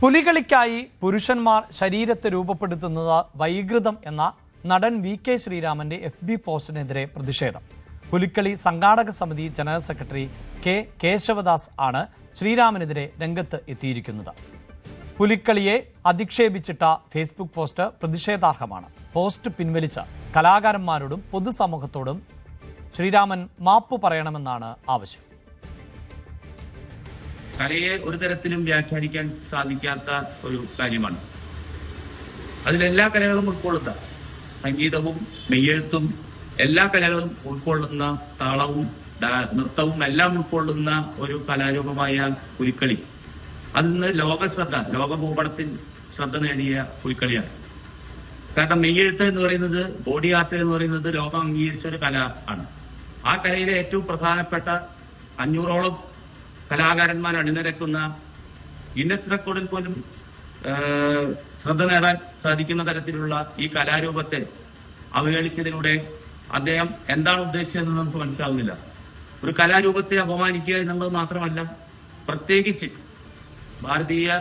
പുലികളിക്കായി പുരുഷന്മാർ ശരീരത്തെ രൂപപ്പെടുത്തുന്നത് വൈകൃതം എന്ന നടൻ വി.കെ. ശ്രീരാമന്റെ FB പോസ്റ്റിനെതിരെ പ്രതിഷേധം. പുലിക്കളി സംഘാടക സമിതി ജനറൽ സെക്രട്ടറി കെ. കേശവദാസ് ആണ് ശ്രീരാമനെതിരെ രംഗത്ത് എത്തിയിരിക്കുന്നത്. പുലിക്കളിയെ അധിക്ഷേപിച്ചിട്ട ഫേസ്ബുക്ക് പോസ്റ്റ് പ്രതിഷേധാർഹമാണ്. പോസ്റ്റ് പിൻവലിച്ച കലാകാരന്മാരോടും പൊതുസമൂഹത്തോടും ശ്രീരാമൻ മാപ്പ് പറയണമെന്നാണ് ആവശ്യം. കലയെ ഒരു തരത്തിലും വ്യാഖ്യാനിക്കാൻ സാധിക്കാത്ത ഒരു കാര്യമാണ്. അതിലെല്ലാ കലകളും ഉൾക്കൊള്ളുന്ന സംഗീതവും മെയ്യെഴുത്തും എല്ലാ കലകളും ഉൾക്കൊള്ളുന്ന താളവും നൃത്തവും എല്ലാം ഉൾക്കൊള്ളുന്ന ഒരു കലാരൂപമായ പുലിക്കളി അതിന്ന് ലോകഭൂപടത്തിൽ ശ്രദ്ധ നേടിയ പുലിക്കളിയാണ്. കാരണം മെയ്യെഴുത്ത് എന്ന് പറയുന്നത്, ബോഡി ആർട്ട് എന്ന് പറയുന്നത് ലോകം അംഗീകരിച്ച ഒരു കല ആണ്. ആ കലയിലെ ഏറ്റവും പ്രധാനപ്പെട്ട 500ഓളം കലാകാരന്മാർ അണിനിരക്കുന്ന ഗിന്നസ് റെക്കോർഡിൽ പോലും ശ്രദ്ധ നേടാൻ സാധിക്കുന്ന തരത്തിലുള്ള ഈ കലാരൂപത്തെ അവഹേളിച്ചതിലൂടെ അദ്ദേഹം എന്താണ് ഉദ്ദേശിച്ചതെന്ന് നമുക്ക് മനസ്സിലാവുന്നില്ല. ഒരു കലാരൂപത്തെ അപമാനിക്കുക എന്നുള്ളത് മാത്രമല്ല, പ്രത്യേകിച്ച് ഭാരതീയ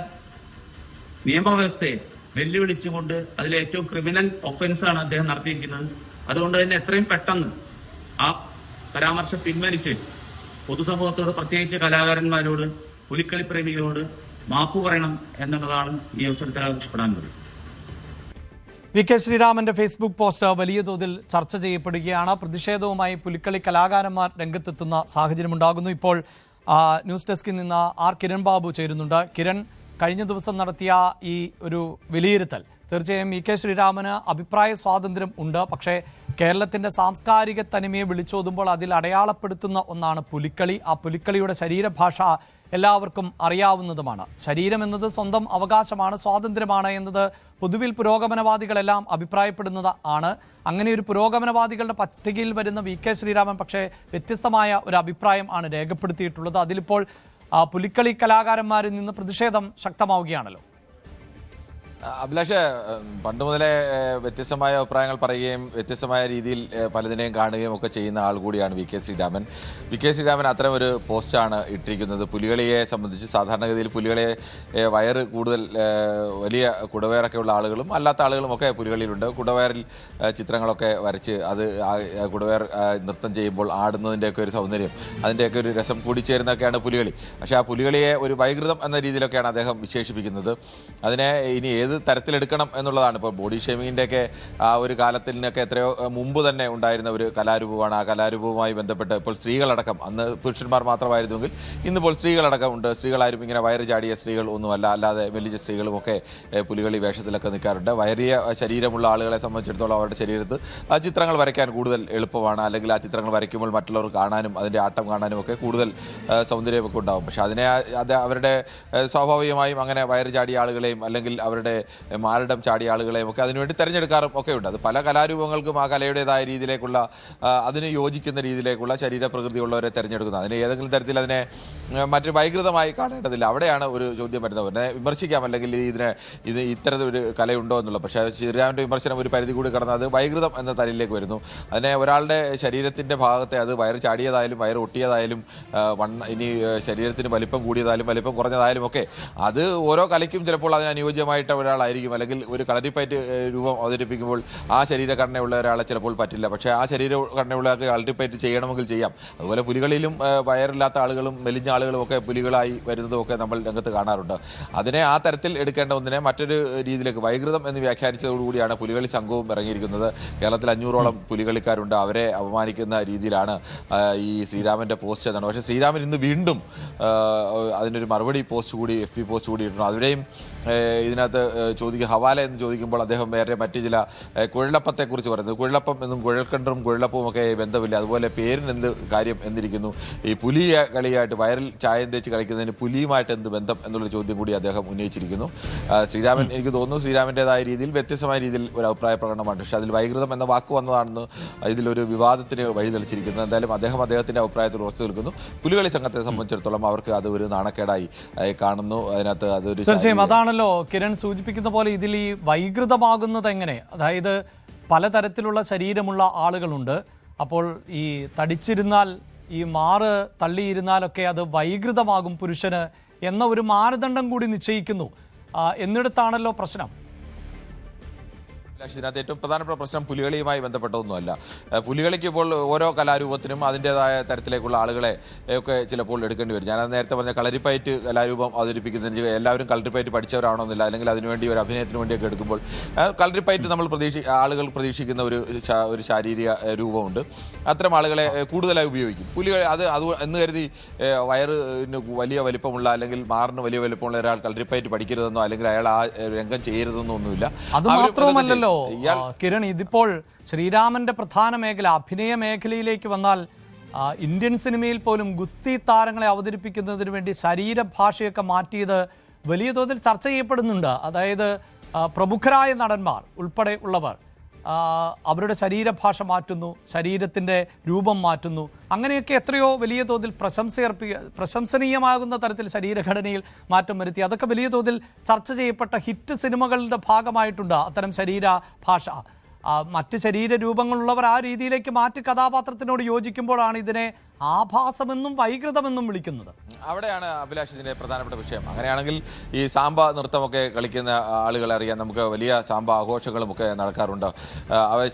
നിയമവ്യവസ്ഥയെ വെല്ലുവിളിച്ചുകൊണ്ട് അതിലെ ഏറ്റവും ക്രിമിനൽ ഒഫൻസാണ് അദ്ദേഹം നടത്തിയിരിക്കുന്നത്. അതുകൊണ്ട് തന്നെ എത്രയും പെട്ടെന്ന് ആ പരാമർശം പിൻവലിച്ച് പൊതുസമൂഹത്തോട്, പ്രത്യേകിച്ച് കലാകാരന്മാരോട്, പുലിക്കളി പ്രേമികളോട് മാപ്പ് പറയണം എന്നുള്ളതാണ് ഈ അവസരത്തിൽ ആവശ്യപ്പെടാനുള്ളത്. വി.കെ. ശ്രീരാമന്റെ ഫേസ്ബുക്ക് പോസ്റ്റ് വലിയ തോതിൽ ചർച്ച ചെയ്യപ്പെടുകയാണ്. പ്രതിഷേധവുമായി പുലിക്കളി കലാകാരന്മാർ രംഗത്തെത്തുന്ന സാഹചര്യമുണ്ടാകുന്നു. ഇപ്പോൾ ന്യൂസ് ഡെസ്കിൽ നിന്ന് കിരൺ ബാബു ചേരുന്നുണ്ട്. കിരൺ, കഴിഞ്ഞ ദിവസം നടത്തിയ ഈ ഒരു വിലയിരുത്തൽ, തീർച്ചയായും വി.കെ. ശ്രീരാമന് അഭിപ്രായ സ്വാതന്ത്ര്യം ഉണ്ട്. പക്ഷേ കേരളത്തിൻ്റെ സാംസ്കാരിക തനിമയെ വിളിച്ചോതുമ്പോൾ അതിൽ അടയാളപ്പെടുത്തുന്ന ഒന്നാണ് പുലിക്കളി. ആ പുലിക്കളിയുടെ ശരീരഭാഷ എല്ലാവർക്കും അറിയാവുന്നതുമാണ്. ശരീരം എന്നത് സ്വന്തം അവകാശമാണ്, സ്വാതന്ത്ര്യമാണ് എന്നത് പൊതുവിൽ പുരോഗമനവാദികളെല്ലാം അഭിപ്രായപ്പെടുന്നത് ആണ്. അങ്ങനെ ഒരു പുരോഗമനവാദികളുടെ പട്ടികയിൽ വരുന്ന വി.കെ. ശ്രീരാമൻ പക്ഷേ വ്യത്യസ്തമായ ഒരു അഭിപ്രായം ആണ് രേഖപ്പെടുത്തിയിട്ടുള്ളത്. അതിലിപ്പോൾ പുലിക്കളി കലാകാരന്മാരിൽ നിന്ന് പ്രതിഷേധം ശക്തമാവുകയാണല്ലോ. അഭിലാഷ്, പണ്ട് മുതലേ വ്യത്യസ്തമായ അഭിപ്രായങ്ങൾ പറയുകയും വ്യത്യസ്തമായ രീതിയിൽ പലതിനെയും കാണുകയും ഒക്കെ ചെയ്യുന്ന ആൾ കൂടിയാണ് വി.കെ. ശ്രീരാമൻ. വി.കെ. ശ്രീരാമൻ അത്തരം ഒരു പോസ്റ്റാണ് ഇട്ടിരിക്കുന്നത്. പുലികളിയെ സംബന്ധിച്ച് സാധാരണഗതിയിൽ പുലികളെ വയറ് കൂടുതൽ വലിയ കുടവയറൊക്കെയുള്ള ആളുകളും അല്ലാത്ത ആളുകളും ഒക്കെ പുലികളിലുണ്ട്. കുടവയറിൽ ചിത്രങ്ങളൊക്കെ വരച്ച് അത് കുടവയർ നൃത്തം ചെയ്യുമ്പോൾ ആടുന്നതിൻ്റെയൊക്കെ ഒരു സൗന്ദര്യം, അതിൻ്റെയൊക്കെ ഒരു രസം കൂടിച്ചേരുന്നതൊക്കെയാണ് പുലികളി. പക്ഷേ ആ പുലികളിയെ ഒരു വൈകൃതം എന്ന രീതിയിലൊക്കെയാണ് അദ്ദേഹം വിശേഷിപ്പിക്കുന്നത്. അതിനെ ഇനി ഏത് തരത്തിലെടുക്കണം എന്നുള്ളതാണ്. ഇപ്പോൾ ബോഡി ഷേമിങ്ങിൻ്റെയൊക്കെ ആ ഒരു കാലത്തിനൊക്കെ എത്രയോ മുമ്പ് തന്നെ ഉണ്ടായിരുന്ന ഒരു കലാരൂപമാണ്. ആ കലാരൂപവുമായി ബന്ധപ്പെട്ട് ഇപ്പോൾ സ്ത്രീകളടക്കം, അന്ന് പുരുഷന്മാർ മാത്രമായിരുന്നെങ്കിൽ ഇന്നിപ്പോൾ സ്ത്രീകളടക്കം ഉണ്ട്. സ്ത്രീകളാരും ഇങ്ങനെ വയറ് ചാടിയ സ്ത്രീകൾ ഒന്നുമല്ല, അല്ലാതെ മെലിഞ്ഞ സ്ത്രീകളുമൊക്കെ പുലികളി വേഷത്തിലൊക്കെ നിൽക്കാറുണ്ട്. വയറിയ ശരീരമുള്ള ആളുകളെ സംബന്ധിച്ചിടത്തോളം അവരുടെ ശരീരത്ത് ആ ചിത്രങ്ങൾ വരയ്ക്കാൻ കൂടുതൽ എളുപ്പമാണ്. അല്ലെങ്കിൽ ആ ചിത്രങ്ങൾ വരയ്ക്കുമ്പോൾ മറ്റുള്ളവർ കാണാനും അതിൻ്റെ ആട്ടം കാണാനും ഒക്കെ കൂടുതൽ സൗന്ദര്യമൊക്കെ ഉണ്ടാകും. പക്ഷേ അത് അവരുടെ സ്വാഭാവികമായും അങ്ങനെ വയറ് ചാടിയ ആളുകളെയും അല്ലെങ്കിൽ അവരുടെ മാറിടം ചാടിയ ആളുകളെയും ഒക്കെ അതിനുവേണ്ടി തിരഞ്ഞെടുക്കാറും ഒക്കെ ഉണ്ട്. അത് പല കലാരൂപങ്ങൾക്കും ആ കലയുടേതായ രീതിയിലേക്കുള്ള, അതിന് യോജിക്കുന്ന രീതിയിലേക്കുള്ള ശരീരപ്രകൃതിയുള്ളവരെ തിരഞ്ഞെടുക്കുന്നത്. അതിന് ഏതെങ്കിലും തരത്തിൽ അതിനെ മറ്റൊരു വൈകൃതമായി കാണേണ്ടതില്ല. അവിടെയാണ് ഒരു ചോദ്യം വരുന്നത്. പിന്നെ വിമർശിക്കാം, അല്ലെങ്കിൽ ഇത് ഇത്തരത്തിലൊരു കലയുണ്ടോ എന്നുള്ളത്. പക്ഷേ ശ്രീരാമൻ്റെ വിമർശനം ഒരു പരിധി കൂടി കടന്ന് അത് വൈകൃതം എന്ന തലയിലേക്ക് വരുന്നു. അതിനെ ഒരാളുടെ ശരീരത്തിൻ്റെ ഭാഗത്തെ, അത് വയറ് ചാടിയതായാലും വയറ് ഒട്ടിയതായാലും ഇനി ശരീരത്തിന് വലിപ്പം കൂടിയതായാലും വലിപ്പം കുറഞ്ഞതായാലും ഒക്കെ അത് ഓരോ കലയ്ക്കും ചിലപ്പോൾ അതിന് അനുയോജ്യമായിട്ട് ഒരാളായിരിക്കും. അല്ലെങ്കിൽ ഒരു കളരിപ്പയറ്റ് രൂപം അവതരിപ്പിക്കുമ്പോൾ ആ ശരീരഘടനയുള്ള ഒരാളെ ചിലപ്പോൾ പറ്റില്ല. പക്ഷേ ആ ശരീരഘടനയുള്ള കളരിപ്പയറ്റ് ചെയ്യണമെങ്കിൽ ചെയ്യാം. അതുപോലെ പുലികളിലും വയറില്ലാത്ത ആളുകളും മെലിഞ്ഞ ആളുകളും ഒക്കെ പുലികളായി വരുന്നതുമൊക്കെ നമ്മൾ രംഗത്ത് കാണാറുണ്ട്. അതിനെ ആ തരത്തിൽ എടുക്കേണ്ട ഒന്നിനെ മറ്റൊരു രീതിയിലേക്ക് വൈകൃതം എന്ന് വ്യാഖ്യാനിച്ചതോടുകൂടിയാണ് പുലികളി സംഘവും ഇറങ്ങിയിരിക്കുന്നത്. കേരളത്തിൽ 500ഓളം പുലികളിക്കാരുണ്ട്. അവരെ അപമാനിക്കുന്ന രീതിയിലാണ് ഈ ശ്രീരാമൻ്റെ പോസ്റ്റ് എന്നാണ്. പക്ഷേ ശ്രീരാമൻ ഇന്ന് വീണ്ടും അതിനൊരു മറുപടി പോസ്റ്റ് കൂടി, FB പോസ്റ്റ് കൂടി ഇട്ടുണ്ട്. അവരെയും ഇതിനകത്ത് ഹവാല എന്ന് ചോദിക്കുമ്പോൾ അദ്ദേഹം വേറെ മറ്റു ചില കുഴലപ്പത്തെക്കുറിച്ച് പറയുന്നത്, കുഴലപ്പം എന്നും കുഴൽക്കണ്ടറും കുഴലപ്പവും ഒക്കെ ബന്ധമില്ല, അതുപോലെ പേരിന് എന്ത് കാര്യം എന്നിരിക്കുന്നു, ഈ പുലി കളിയായിട്ട് വയറിൽ ചായം തേച്ച് കളിക്കുന്നതിന് പുലിയുമായിട്ട് എന്ത് ബന്ധം എന്നുള്ളൊരു ചോദ്യം കൂടി അദ്ദേഹം ഉന്നയിച്ചിരിക്കുന്നു. ശ്രീരാമൻ, എനിക്ക് തോന്നുന്നു ശ്രീരാമൻ്റെതായ രീതിയിൽ വ്യത്യസ്തമായ രീതിയിൽ ഒരു അഭിപ്രായ പ്രകടനമാണ്. പക്ഷേ അതിൽ വൈകൃതം എന്ന വാക്ക് വന്നതാണെന്ന് ഇതിലൊരു വിവാദത്തിന് വഴിതെളിച്ചിരിക്കുന്നത്. എന്തായാലും അദ്ദേഹത്തിൻ്റെ അഭിപ്രായത്തിൽ ഉറച്ചു നിൽക്കുന്നു. പുലികളി സംഘത്തെ സംബന്ധിച്ചിടത്തോളം അവർക്ക് അത് ഒരു നാണക്കേടായി കാണുന്നു. അതിനകത്ത് അതൊരു തീർച്ചയായും അതാണല്ലോ കിരൺ സൂചിപ്പിക്കുന്ന പോലെ ഇതിൽ ഈ വൈകൃതമാകുന്നത് എങ്ങനെ? അതായത് പലതരത്തിലുള്ള ശരീരമുള്ള ആളുകളുണ്ട്. അപ്പോൾ ഈ തടിച്ചിരുന്നാൽ, ഈ മാറ് തള്ളിയിരുന്നാലൊക്കെ അത് വൈകൃതമാകും പുരുഷന് എന്ന ഒരു മാനദണ്ഡം കൂടി നിശ്ചയിക്കുന്നു. എന്നിടത്താണല്ലോ പ്രശ്നം. ഇതിനകത്ത് ഏറ്റവും പ്രധാനപ്പെട്ട പ്രശ്നം പുലികളിയുമായി ബന്ധപ്പെട്ടതൊന്നുമല്ല. പുലികളിക്ക് ഇപ്പോൾ ഓരോ കലാരൂപത്തിനും അതിൻ്റെതായ തരത്തിലേക്കുള്ള ആളുകളെ ഒക്കെ ചിലപ്പോൾ എടുക്കേണ്ടി വരും. ഞാനത് നേരത്തെ പറഞ്ഞ കളരിപ്പയറ്റ് കലാരൂപം അവതരിപ്പിക്കുന്നതിന് എല്ലാവരും കളരിപ്പയറ്റ് പഠിച്ചവരാണോന്നില്ല, അല്ലെങ്കിൽ അതിനുവേണ്ടി ഒരു അഭിനയത്തിന് വേണ്ടിയൊക്കെ എടുക്കുമ്പോൾ കളരിപ്പയറ്റ് നമ്മൾ ആളുകൾ പ്രതീക്ഷിക്കുന്ന ഒരു ശാരീരിക രൂപമുണ്ട്. അത്തരം ആളുകളെ കൂടുതലായി ഉപയോഗിക്കും പുലികൾ. അത് എന്ന് കരുതി വയറിന് വലിയ വലിപ്പമുള്ള അല്ലെങ്കിൽ മാറിന് വലിയ വലിപ്പമുള്ള ഒരാൾ കളരിപ്പയറ്റ് പഠിക്കരുതെന്നോ അല്ലെങ്കിൽ അയാൾ ആ രംഗം ചെയ്യരുതെന്നോ ഒന്നുമില്ല. അത് മാത്രവുമല്ലല്ലോ കിരൺ, ഇതിപ്പോൾ ശ്രീരാമന്റെ പ്രധാന മേഖല അഭിനയ മേഖലയിലേക്ക് വന്നാൽ ഇന്ത്യൻ സിനിമയിൽ പോലും ഗുസ്തി താരങ്ങളെ അവതരിപ്പിക്കുന്നതിന് വേണ്ടി ശരീരഭാഷയൊക്കെ മാറ്റിയത് വലിയ തോതിൽ ചർച്ച ചെയ്യപ്പെടുന്നുണ്ട്. അതായത് പ്രമുഖരായ നടന്മാർ ഉൾപ്പെടെ ഉള്ളവർ അവരുടെ ശരീരഭാഷ മാറ്റുന്നു, ശരീരത്തിൻ്റെ രൂപം മാറ്റുന്നു. അങ്ങനെയൊക്കെ എത്രയോ വലിയ തോതിൽ പ്രശംസനീയമാകുന്ന തരത്തിൽ ശരീരഘടനയിൽ മാറ്റം വരുത്തി. അതൊക്കെ വലിയ തോതിൽ ചർച്ച ചെയ്യപ്പെട്ട ഹിറ്റ് സിനിമകളുടെ ഭാഗമായിട്ടുണ്ട് അത്തരം ശരീരഭാഷ. മറ്റ് ശരീരരൂപങ്ങളുള്ളവർ ആ രീതിയിലേക്ക് മാറ്റി കഥാപാത്രത്തിനോട് യോജിക്കുമ്പോഴാണ് ഇതിനെ ആഭാസമെന്നും വൈകൃതമെന്നും വിളിക്കുന്നത്. അവിടെയാണ് അഭിലാഷ് ഇതിൻ്റെ പ്രധാനപ്പെട്ട വിഷയം. അങ്ങനെയാണെങ്കിൽ ഈ സാമ്പ നൃത്തമൊക്കെ കളിക്കുന്ന ആളുകളെ അറിയാം. നമുക്ക് വലിയ സാമ്പ ആഘോഷങ്ങളും ഒക്കെ നടക്കാറുണ്ട്.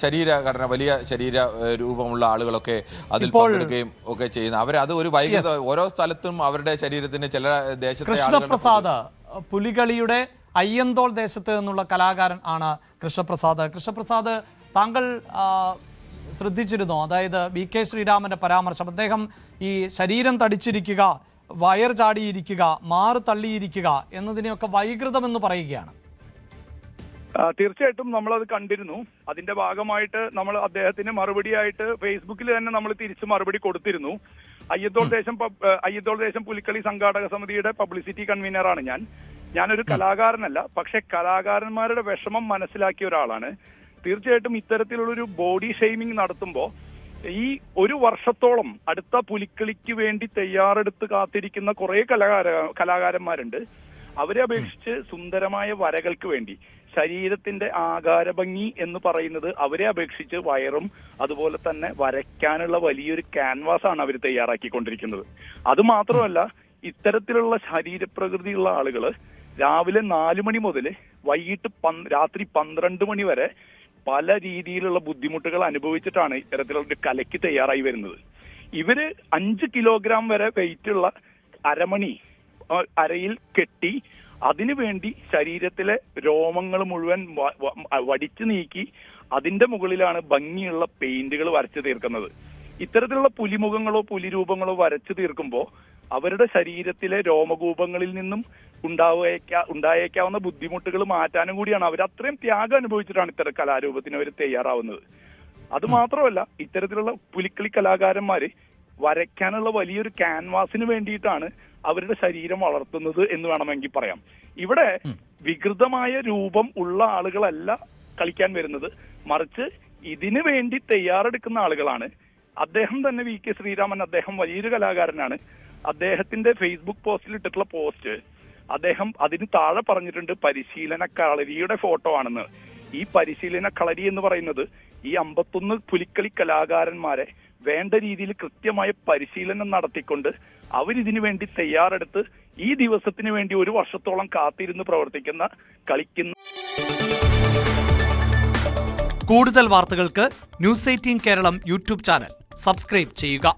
ശരീരഘടന വലിയ ശരീര രൂപമുള്ള ആളുകളൊക്കെ അതിൽ പങ്കെടുക്കുകയും ഒക്കെ ചെയ്യുന്ന അത് ഒരു വൈകൃത ഓരോ സ്ഥലത്തും അവരുടെ ശരീരത്തിന് ചില ദേശത്തെ കൃഷ്ണപ്രസാദ് പുലികളിയുടെ അയ്യന്തോൾ ദേശത്ത് നിന്നുള്ള കലാകാരൻ ആണ് കൃഷ്ണപ്രസാദ്. താങ്കൾ ശ്രദ്ധിച്ചിരുന്നോ? അതായത് VK ശ്രീരാമന്റെ പരാമർശം, അദ്ദേഹം ഈ ശരീരം തടിച്ചിരിക്കുക, വയർ ചാടിയിരിക്കുക, മാറ് തള്ളിയിരിക്കുക എന്നതിനെയൊക്കെ വൈകൃതമെന്ന് പറയുകയാണ്. തീർച്ചയായിട്ടും നമ്മളത് കണ്ടിരുന്നു. അതിന്റെ ഭാഗമായിട്ട് നമ്മൾ അദ്ദേഹത്തിന് മറുപടിയായിട്ട് ഫേസ്ബുക്കിൽ തന്നെ നമ്മൾ തിരിച്ചു മറുപടി കൊടുത്തിരുന്നു. അയ്യന്തോൾ ദേശം പുലിക്കളി സംഘാടക സമിതിയുടെ പബ്ലിസിറ്റി കൺവീനറാണ് ഞാനൊരു കലാകാരനല്ല. പക്ഷെ കലാകാരന്മാരുടെ വിഷമം മനസ്സിലാക്കിയ ഒരാളാണ്. തീർച്ചയായിട്ടും ഇത്തരത്തിലുള്ളൊരു ബോഡി ഷെയ്മിങ് നടത്തുമ്പോൾ ഈ ഒരു വർഷത്തോളം അടുത്ത പുലിക്കളിക്ക് വേണ്ടി തയ്യാറെടുത്ത് കാത്തിരിക്കുന്ന കുറെ കലാകാരന്മാരുണ്ട്. അവരെ അപേക്ഷിച്ച് സുന്ദരമായ വരകൾക്ക് വേണ്ടി ശരീരത്തിന്റെ ആകാരഭംഗി എന്ന് പറയുന്നത് അവരെ അപേക്ഷിച്ച് വയറും അതുപോലെ തന്നെ വരയ്ക്കാനുള്ള വലിയൊരു ക്യാൻവാസ് ആണ് അവർ തയ്യാറാക്കിക്കൊണ്ടിരിക്കുന്നത്. അത് മാത്രമല്ല, ഇത്തരത്തിലുള്ള ശരീരപ്രകൃതിയുള്ള ആളുകള് രാവിലെ 4 മണി മുതൽ വൈകിട്ട് രാത്രി 12 മണി വരെ പല രീതിയിലുള്ള ബുദ്ധിമുട്ടുകൾ അനുഭവിച്ചിട്ടാണ് ഇത്തരത്തിലുള്ള ഒരു കലയ്ക്ക് തയ്യാറായി വരുന്നത്. ഇവര് 5 കിലോഗ്രാം വരെ വെയിറ്റുള്ള അരമണി അരയിൽ കെട്ടി അതിനുവേണ്ടി ശരീരത്തിലെ രോമങ്ങൾ മുഴുവൻ വടിച്ചു നീക്കി അതിന്റെ മുകളിലാണ് ഭംഗിയുള്ള പെയിന്റുകൾ വരച്ചു തീർക്കുന്നത്. ഇത്തരത്തിലുള്ള പുലിമുഖങ്ങളോ പുലിരൂപങ്ങളോ വരച്ചു തീർക്കുമ്പോൾ അവരുടെ ശരീരത്തിലെ രോമകൂപങ്ങളിൽ നിന്നും ഉണ്ടായേക്കാവുന്ന ബുദ്ധിമുട്ടുകൾ മാറ്റാനും കൂടിയാണ്. അവർ അത്രയും ത്യാഗം അനുഭവിച്ചിട്ടാണ് ഇത്തരം കലാരൂപത്തിന് അവർ തയ്യാറാവുന്നത്. അത് മാത്രമല്ല, ഇത്തരത്തിലുള്ള പുലിക്കളി കലാകാരന്മാര് വരയ്ക്കാനുള്ള വലിയൊരു ക്യാൻവാസിന് വേണ്ടിയിട്ടാണ് അവരുടെ ശരീരം വളർത്തുന്നത് എന്ന് വേണമെങ്കിൽ പറയാം. ഇവിടെ വികൃതമായ രൂപം ഉള്ള ആളുകളല്ല കളിക്കാൻ വരുന്നത്, മറിച്ച് ഇതിനു വേണ്ടി തയ്യാറെടുക്കുന്ന ആളുകളാണ്. അദ്ദേഹം തന്നെ VK ശ്രീരാമൻ, അദ്ദേഹം വലിയൊരു കലാകാരനാണ്. അദ്ദേഹത്തിന്റെ ഫേസ്ബുക്ക് പോസ്റ്റിൽ ഇട്ടിട്ടുള്ള പോസ്റ്റ് അദ്ദേഹം അതിന് താഴെ പറഞ്ഞിട്ടുണ്ട് പരിശീലന കളരിയുടെ ഫോട്ടോ ആണെന്ന്. ഈ പരിശീലന കളരി എന്ന് പറയുന്നത് ഈ 51 പുലിക്കളി കലാകാരന്മാരെ വേണ്ട രീതിയിൽ കൃത്യമായ പരിശീലനം നടത്തിക്കൊണ്ട് അവരിതിനു വേണ്ടി തയ്യാറെടുത്ത് ഈ ദിവസത്തിന് വേണ്ടി 1 വർഷത്തോളം കാത്തിരുന്ന് പ്രവർത്തിക്കുന്ന കളിക്കുന്ന. കൂടുതൽ വാർത്തകൾക്ക് News 18 Keralam YouTube channel subscribe ചെയ്യുക.